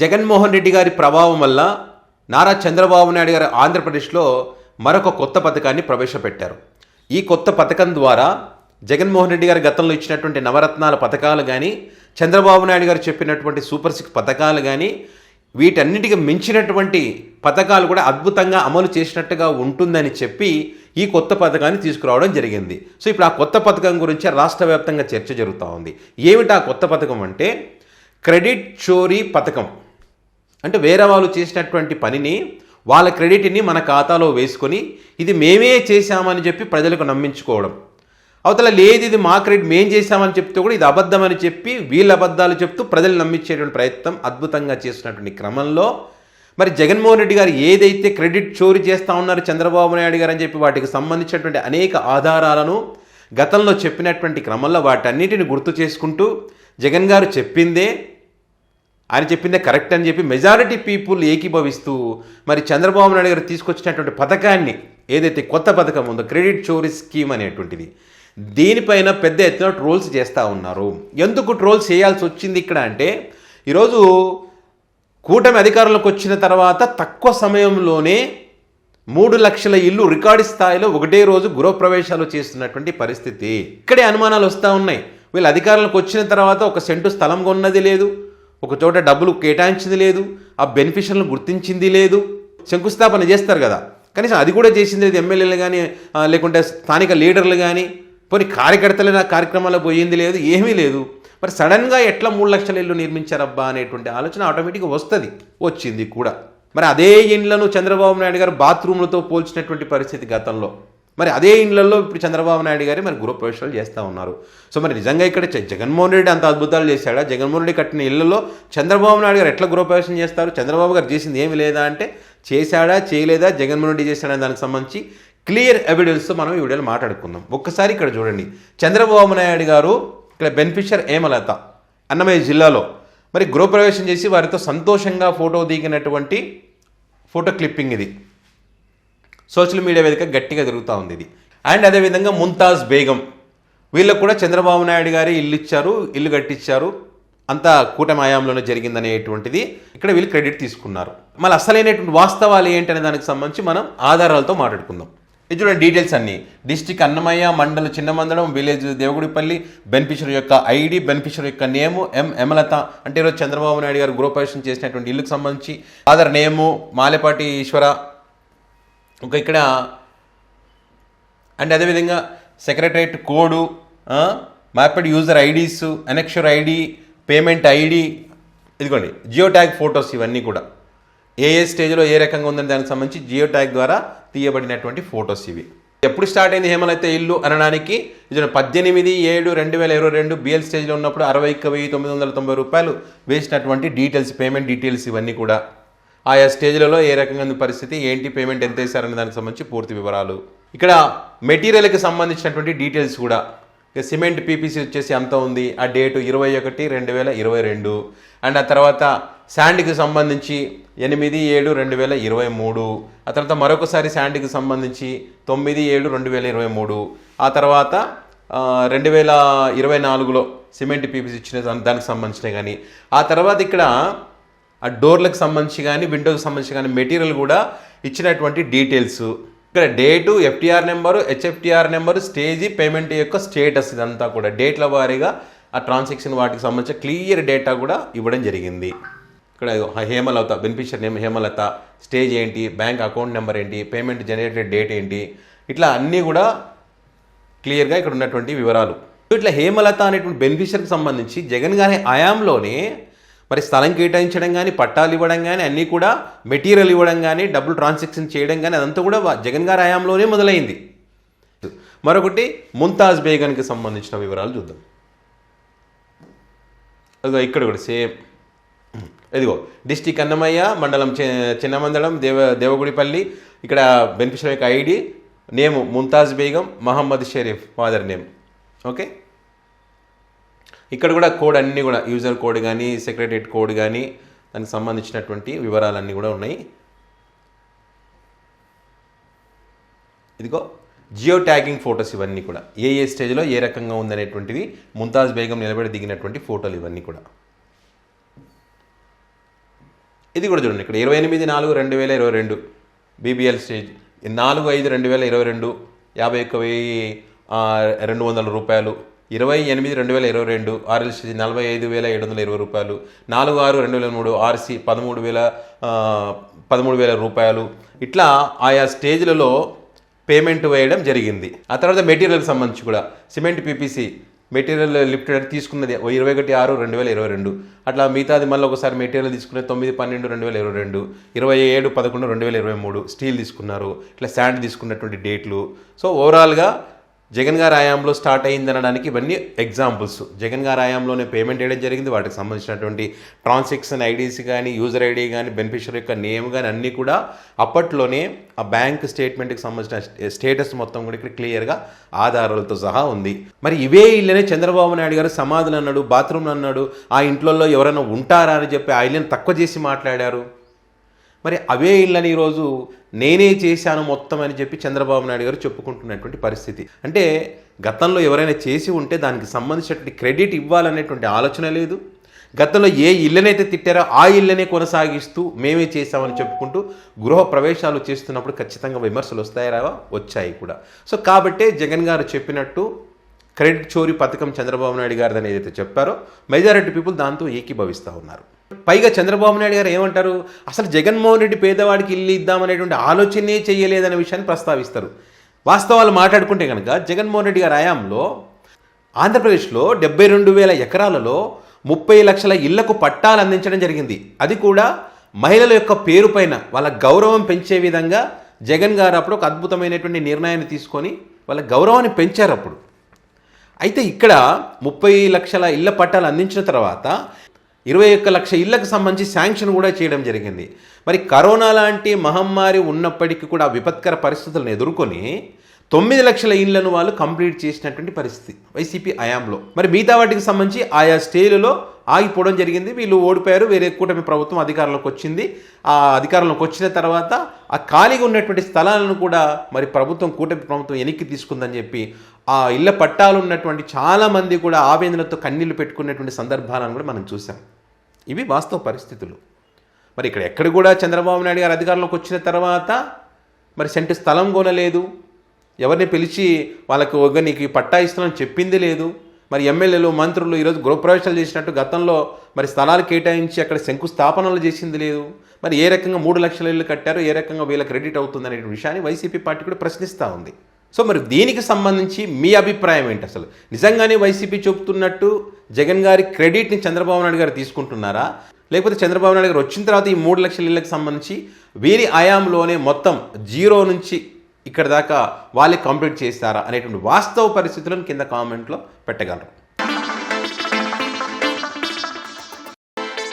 జగన్మోహన్ రెడ్డి గారి ప్రభావం వల్ల నారా చంద్రబాబు నాయుడు గారు ఆంధ్రప్రదేశ్లో మరొక కొత్త పథకాన్ని ప్రవేశపెట్టారు. ఈ కొత్త పథకం ద్వారా జగన్మోహన్ రెడ్డి గారు గతంలో ఇచ్చినటువంటి నవరత్నాల పథకాలు కానీ, చంద్రబాబు నాయుడు గారు చెప్పినటువంటి సూపర్ 6 పథకాలు కానీ, వీటన్నిటికి మించినటువంటి పథకాలు కూడా అద్భుతంగా అమలు చేసినట్టుగా ఉంటుందని చెప్పి ఈ కొత్త పథకాన్ని తీసుకురావడం జరిగింది. సో ఇప్పుడు ఆ కొత్త పథకం గురించి రాష్ట్ర వ్యాప్తంగా చర్చ జరుగుతూ ఉంది. ఏమిటి ఆ కొత్త పథకం అంటే క్రెడిట్ చోరీ పథకం. అంటే వేరే వాళ్ళు చేసినటువంటి పనిని, వాళ్ళ క్రెడిట్ని మన ఖాతాలో వేసుకొని ఇది మేమే చేశామని చెప్పి ప్రజలకు నమ్మించుకోవడం. అవతల లేదు ఇది మా క్రెడిట్ మేం చేశామని చెప్తే కూడా ఇది అబద్ధమని చెప్పి వీళ్ళ అబద్ధాలు చెప్తూ ప్రజలు నమ్మించేటువంటి ప్రయత్నం అద్భుతంగా చేసినటువంటి క్రమంలో మరి జగన్మోహన్ రెడ్డి గారు ఏదైతే క్రెడిట్ చోరీ చేస్తూ ఉన్నారు చంద్రబాబు నాయుడు గారు అని చెప్పి వాటికి సంబంధించినటువంటి అనేక ఆధారాలను గతంలో చెప్పినటువంటి క్రమంలో వాటన్నిటిని గుర్తు చేసుకుంటూ జగన్ గారు ఆయన చెప్పిందే కరెక్ట్ అని చెప్పి మెజారిటీ పీపుల్ ఏకీభవిస్తూ మరి చంద్రబాబు నాయుడు గారు తీసుకొచ్చినటువంటి పథకాన్ని, ఏదైతే కొత్త పథకం ఉందో క్రెడిట్ చోరీ స్కీమ్ అనేటువంటిది, దీనిపైన పెద్ద ఎత్తున ట్రోల్స్ చేస్తూ ఉన్నారు. ఎందుకు ట్రోల్స్ చేయాల్సి వచ్చింది ఇక్కడ అంటే, ఈరోజు కూటమి అధికారంలోకి వచ్చిన తర్వాత తక్కువ సమయంలోనే 3 లక్షల ఇల్లు రికార్డు స్థాయిలో ఒకటే రోజు గృహప్రవేశాలు చేస్తున్నటువంటి పరిస్థితి. ఇక్కడే అనుమానాలు వస్తూ ఉన్నాయి. వీళ్ళు అధికారంలోకి వచ్చిన తర్వాత ఒక సెంటు స్థలం కొన్నది లేదు, ఒక చోట డబ్బులు కేటాయించింది లేదు, ఆ బెనిఫిషియర్లను గుర్తించింది లేదు. శంకుస్థాపన చేస్తారు కదా, కనీసం అది కూడా చేసింది లేదు. ఎమ్మెల్యేలు కానీ లేకుంటే స్థానిక లీడర్లు కానీ పోనీ కార్యకర్తల కార్యక్రమాల్లో పోయింది లేదు, ఏమీ లేదు. మరి సడన్గా ఎట్లా 3 లక్షల ఇల్లు నిర్మించారబ్బా అనేటువంటి ఆలోచన ఆటోమేటిక్గా వచ్చింది కూడా. మరి అదే ఇండ్లను చంద్రబాబు నాయుడు గారు బాత్రూమ్లతో పోల్చినటువంటి పరిస్థితి గతంలో. మరి అదే ఇండ్లలో ఇప్పుడు చంద్రబాబు నాయుడు గారు మరి గృహప్రవేశాలు చేస్తూ ఉన్నారు. సో మరి నిజంగా ఇక్కడ జగన్మోహన్ రెడ్డి అంత అద్భుతాలు చేశాడా? జగన్మోహన్ రెడ్డి కట్టిన ఇళ్లలో చంద్రబాబు నాయుడు గారు ఎట్లా గృహప్రవేశం చేస్తారు? చంద్రబాబు గారు చేసింది ఏమి లేదా అంటే, చేశాడా చేయలేదా, జగన్మోహన్ రెడ్డి చేశాడా దానికి సంబంధించి క్లియర్ ఎవిడెన్స్తో మనం ఈ వీడియోలో మాట్లాడుకుందాం. ఒక్కసారి ఇక్కడ చూడండి, చంద్రబాబు నాయుడు గారు ఇక్కడ బెనిఫిషియర్ హేమలత అన్నమయ్య జిల్లాలో మరి గృహప్రవేశం చేసి వారితో సంతోషంగా ఫోటో దిగినటువంటి ఫోటో క్లిప్పింగ్ ఇది సోషల్ మీడియా వేదిక గట్టిగా తిరుగుతూ ఉంది ఇది. అండ్ అదేవిధంగా ముంతాజ్ బేగం, వీళ్ళకు కూడా చంద్రబాబు నాయుడు గారు ఇల్లు కట్టించారు, అంతా కూటమి హయాంలోనే జరిగిందనేటువంటిది ఇక్కడ వీళ్ళు క్రెడిట్ తీసుకున్నారు. మళ్ళీ అసలైనటువంటి వాస్తవాలు ఏంటనే దానికి సంబంధించి మనం ఆధారాలతో మాట్లాడుకుందాం. ఇది చూడండి డీటెయిల్స్ అన్నీ. డిస్టిక్ అన్నమయ్య, మండల చిన్నమందడం, విలేజ్ దేవగుడిపల్లి, బెనిఫిషియర్ యొక్క ఐడి, బెనిఫిషియర్ యొక్క నేము హేమలత. అంటే ఈరోజు చంద్రబాబు నాయుడు గారు గృహప్రవేశం చేసినటువంటి ఇల్లుకు సంబంధించి ఆధార్ నేము మాలేపాటి ఈశ్వర. ఇంకా ఇక్కడ అండ్ అదేవిధంగా secretariat code, mapped user IDs, annexure ID, payment ID, ఇదిగోండి జియో ట్యాగ్ ఫొటోస్. ఇవన్నీ కూడా ఏ స్టేజ్లో ఏ రకంగా ఉందని దానికి సంబంధించి జియో ట్యాగ్ ద్వారా తీయబడినటువంటి ఫొటోస్ ఇవి. ఎప్పుడు స్టార్ట్ అయింది హేమలత ఇల్లు అనడానికి, ఇది 18/7/2022 బిఎల్ స్టేజ్లో ఉన్నప్పుడు 61,990 రూపాయలు వేసినటువంటి డీటెయిల్స్, పేమెంట్ డీటెయిల్స్ ఇవన్నీ కూడా. ఆయా స్టేజ్లలో ఏ రకంగా పరిస్థితి ఏంటి, పేమెంట్ ఎంత వేశారనే దానికి సంబంధించి పూర్తి వివరాలు. ఇక్కడ మెటీరియల్కి సంబంధించినటువంటి డీటెయిల్స్ కూడా. సిమెంట్ పీపీసీ వచ్చేసి అంత ఉంది, ఆ డేటు 21/2022. అండ్ ఆ తర్వాత శాండ్కి సంబంధించి 8/7/2023. ఆ తర్వాత మరొకసారి శాండ్కి సంబంధించి 9/7/2023. ఆ తర్వాత 2024లో సిమెంట్ పీపీసీ ఇచ్చిన దానికి సంబంధించినవి కానీ. ఆ తర్వాత ఇక్కడ ఆ డోర్లకు సంబంధించి కానీ, విండోకి సంబంధించి కానీ మెటీరియల్ కూడా ఇచ్చినటువంటి డీటెయిల్స్. ఇక్కడ date, FTR number, HFTR number, stage, payment యొక్క స్టేటస్, ఇదంతా కూడా డేట్ల వారీగా ఆ ట్రాన్సాక్షన్ వాటికి సంబంధించిన క్లియర్ డేటా కూడా ఇవ్వడం జరిగింది. ఇక్కడ Hemalatha, beneficiary name Hemalatha, stage ఏంటి, బ్యాంక్ అకౌంట్ నెంబర్ ఏంటి, పేమెంట్ జనరేటెడ్ డేట్ ఏంటి, ఇట్లా అన్నీ కూడా క్లియర్గా ఇక్కడ ఉన్నటువంటి వివరాలు. ఇట్లా హేమలత అనేటువంటి బెనిఫిషియర్కి సంబంధించి జగన్ గారి హయాంలోనే మరి స్థలం కేటాయించడం కానీ, పట్టాలు ఇవ్వడం కానీ, అన్నీ కూడా మెటీరియల్ ఇవ్వడం కానీ, డబ్బులు ట్రాన్సాక్షన్ చేయడం కానీ అదంతా కూడా జగన్ గారి హయాంలోనే మొదలైంది. మరొకటి ముంతాజ్ బేగన్కి సంబంధించిన వివరాలు చూద్దాం. అదిగో ఇక్కడ కూడా సేమ్, ఇదిగో డిస్టిక్ అన్నమయ్య, మండలం చిన్నమందడం, దేవగుడిపల్లి. ఇక్కడ బెనిఫిషియరీ యొక్క ID, name Mumtaz Begum, Mohammed Sharif father name. Okay, ఇక్కడ కూడా కోడ్ అన్నీ కూడా యూజర్ కోడ్ కానీ, సెక్రటరేట్ కోడ్ కానీ, దానికి సంబంధించినటువంటి వివరాలన్నీ కూడా ఉన్నాయి. ఇదిగో జియో ట్యాగింగ్ ఫొటోస్ ఇవన్నీ కూడా ఏ స్టేజ్లో ఏ రకంగా ఉందనేటువంటిది ముంతాజ్ బేగం నిలబడి దిగినటువంటి ఫోటోలు ఇవన్నీ కూడా. ఇది కూడా చూడండి, ఇక్కడ 28/4/2022 బీబీఎల్ స్టేజ్, 4/5/2022 51,200 రూపాయలు, 28/2022 ఆర్ఎల్ స్టేజ్ 45,720 రూపాయలు, 4/6/2003 ఆర్సీ 13,000 రూపాయలు. ఇట్లా ఆయా స్టేజ్లలో పేమెంట్ వేయడం జరిగింది. ఆ తర్వాత మెటీరియల్కి సంబంధించి కూడా సిమెంట్ పీపీసీ మెటీరియల్ లిఫ్టెడ్ తీసుకున్నది 21/6/2022. అట్లా మిగతాది మళ్ళీ ఒకసారి మెటీరియల్ తీసుకున్నది 9/12/2022, 27/11/2023 స్టీల్ తీసుకున్నారు. ఇట్లా శాండ్ తీసుకున్నటువంటి డేట్లు. సో ఓవరాల్గా జగన్ గారి హయాంలో స్టార్ట్ అయిందనడానికి ఇవన్నీ ఎగ్జాంపుల్స్. జగన్ గారి హయాంలోనే పేమెంట్ వేయడం జరిగింది. వాటికి సంబంధించినటువంటి ట్రాన్సాక్షన్ ఐడీస్ కానీ, యూజర్ ఐడి కానీ, బెనిఫిషియరీ యొక్క నేమ్ కానీ అన్నీ కూడా అప్పట్లోనే ఆ బ్యాంక్ స్టేట్మెంట్కి సంబంధించిన స్టేటస్ మొత్తం కూడా ఇక్కడ క్లియర్గా ఆధారాలతో సహా ఉంది. మరి ఇవే ఇళ్ళనే చంద్రబాబు నాయుడు గారు సమాధులు అన్నాడు, బాత్రూమ్లు అన్నాడు, ఆ ఇంట్లో ఎవరైనా ఉంటారా అని చెప్పి ఆ ఇళ్ళని తక్కువ చేసి మాట్లాడారు. మరి అవే ఇళ్ళని ఈరోజు నేనే చేశాను మొత్తం అని చెప్పి చంద్రబాబు నాయుడు గారు చెప్పుకుంటున్నటువంటి పరిస్థితి. అంటే గతంలో ఎవరైనా చేసి ఉంటే దానికి సంబంధించినటువంటి క్రెడిట్ ఇవ్వాలనేటువంటి ఆలోచన లేదు. గతంలో ఏ ఇళ్ళనైతే తిట్టారో ఆ ఇళ్ళనే కొనసాగిస్తూ మేమే చేశామని చెప్పుకుంటూ గృహ ప్రవేశాలు చేస్తున్నప్పుడు ఖచ్చితంగా విమర్శలు వస్తాయి రావా, వచ్చాయి కూడా. సో కాబట్టే జగన్ గారు చెప్పినట్టు క్రెడిట్ చోరీ పథకం చంద్రబాబు నాయుడు గారిది అని ఏదైతే చెప్పారో మెజారిటీ పీపుల్ దాంతో ఏకీభవిస్తూ ఉన్నారు. పైగా చంద్రబాబు నాయుడు గారు ఏమంటారు, అసలు జగన్మోహన్ రెడ్డి పేదవాడికి ఇల్లు ఇద్దామనేటువంటి ఆలోచనే చేయలేదనే విషయాన్ని ప్రస్తావిస్తారు. వాస్తవాలు మాట్లాడుకుంటే కనుక జగన్మోహన్ రెడ్డి గారి హయాంలో ఆంధ్రప్రదేశ్లో 72,000 ఎకరాలలో 30 లక్షల ఇళ్లకు పట్టాలు అందించడం జరిగింది. అది కూడా మహిళల యొక్క పేరు పైన వాళ్ళ గౌరవం పెంచే విధంగా జగన్ గారు అప్పుడు ఒక అద్భుతమైనటువంటి నిర్ణయాన్ని తీసుకొని వాళ్ళ గౌరవాన్ని పెంచారు అప్పుడు. అయితే ఇక్కడ 30 లక్షల ఇళ్ల పట్టాలు అందించిన తర్వాత 21 లక్ష ఇళ్లకు సంబంధించి శాంక్షన్ కూడా చేయడం జరిగింది. మరి కరోనా లాంటి మహమ్మారి ఉన్నప్పటికీ కూడా విపత్కర పరిస్థితులను ఎదుర్కొని 9 లక్షల ఇళ్లను వాళ్ళు కంప్లీట్ చేసినటువంటి పరిస్థితి వైసీపీ హయాంలో. మరి మిగతా వాటికి సంబంధించి ఆయా స్టేజ్లలో ఆగిపోవడం జరిగింది. వీళ్ళు ఓడిపోయారు, వేరే కూటమి ప్రభుత్వం అధికారంలోకి వచ్చింది. ఆ అధికారంలోకి వచ్చిన తర్వాత ఆ ఖాళీగా ఉన్నటువంటి స్థలాలను కూడా మరి కూటమి ప్రభుత్వం వెనక్కి తీసుకుందని చెప్పి ఆ ఇళ్ల పట్టాలు ఉన్నటువంటి చాలామంది కూడా ఆవేదనతో కన్నీళ్లు పెట్టుకున్నటువంటి సందర్భాలను కూడా మనం చూసాం. ఇవి వాస్తవ పరిస్థితులు. మరి ఎక్కడ కూడా చంద్రబాబు నాయుడు గారు అధికారంలోకి వచ్చిన తర్వాత మరి సెంటు స్థలం కొనలేదు, ఎవరిని పిలిచి వాళ్ళకు నీకు పట్టా ఇస్తున్నామని చెప్పింది లేదు. మరి ఎమ్మెల్యేలు, మంత్రులు ఈరోజు గృహప్రవేశాలు చేసినట్టు గతంలో మరి స్థలాలు కేటాయించి అక్కడ శంకుస్థాపనలు చేసింది లేదు. మరి ఏ రకంగా 3 లక్షల ఇళ్ళు కట్టారో ఏ రకంగా వీళ్ళ క్రెడిట్ అవుతుంది అనే విషయాన్ని వైసీపీ పార్టీ కూడా ప్రశ్నిస్తూ ఉంది. సో మరి దీనికి సంబంధించి మీ అభిప్రాయం ఏంటి? అసలు నిజంగానే వైసీపీ చెబుతున్నట్టు జగన్ గారి క్రెడిట్ని చంద్రబాబు నాయుడు గారు తీసుకుంటున్నారా, లేకపోతే చంద్రబాబు నాయుడు గారు వచ్చిన తర్వాత ఈ 3 లక్షల ఇళ్ళకి సంబంధించి వీరి ఆయాంలోనే మొత్తం జీరో నుంచి ఇక్కడ దాకా వాళ్ళే కంప్లీట్ చేస్తారా అనేటువంటి వాస్తవ పరిస్థితులను కింద కామెంట్లో పెట్టగలరు.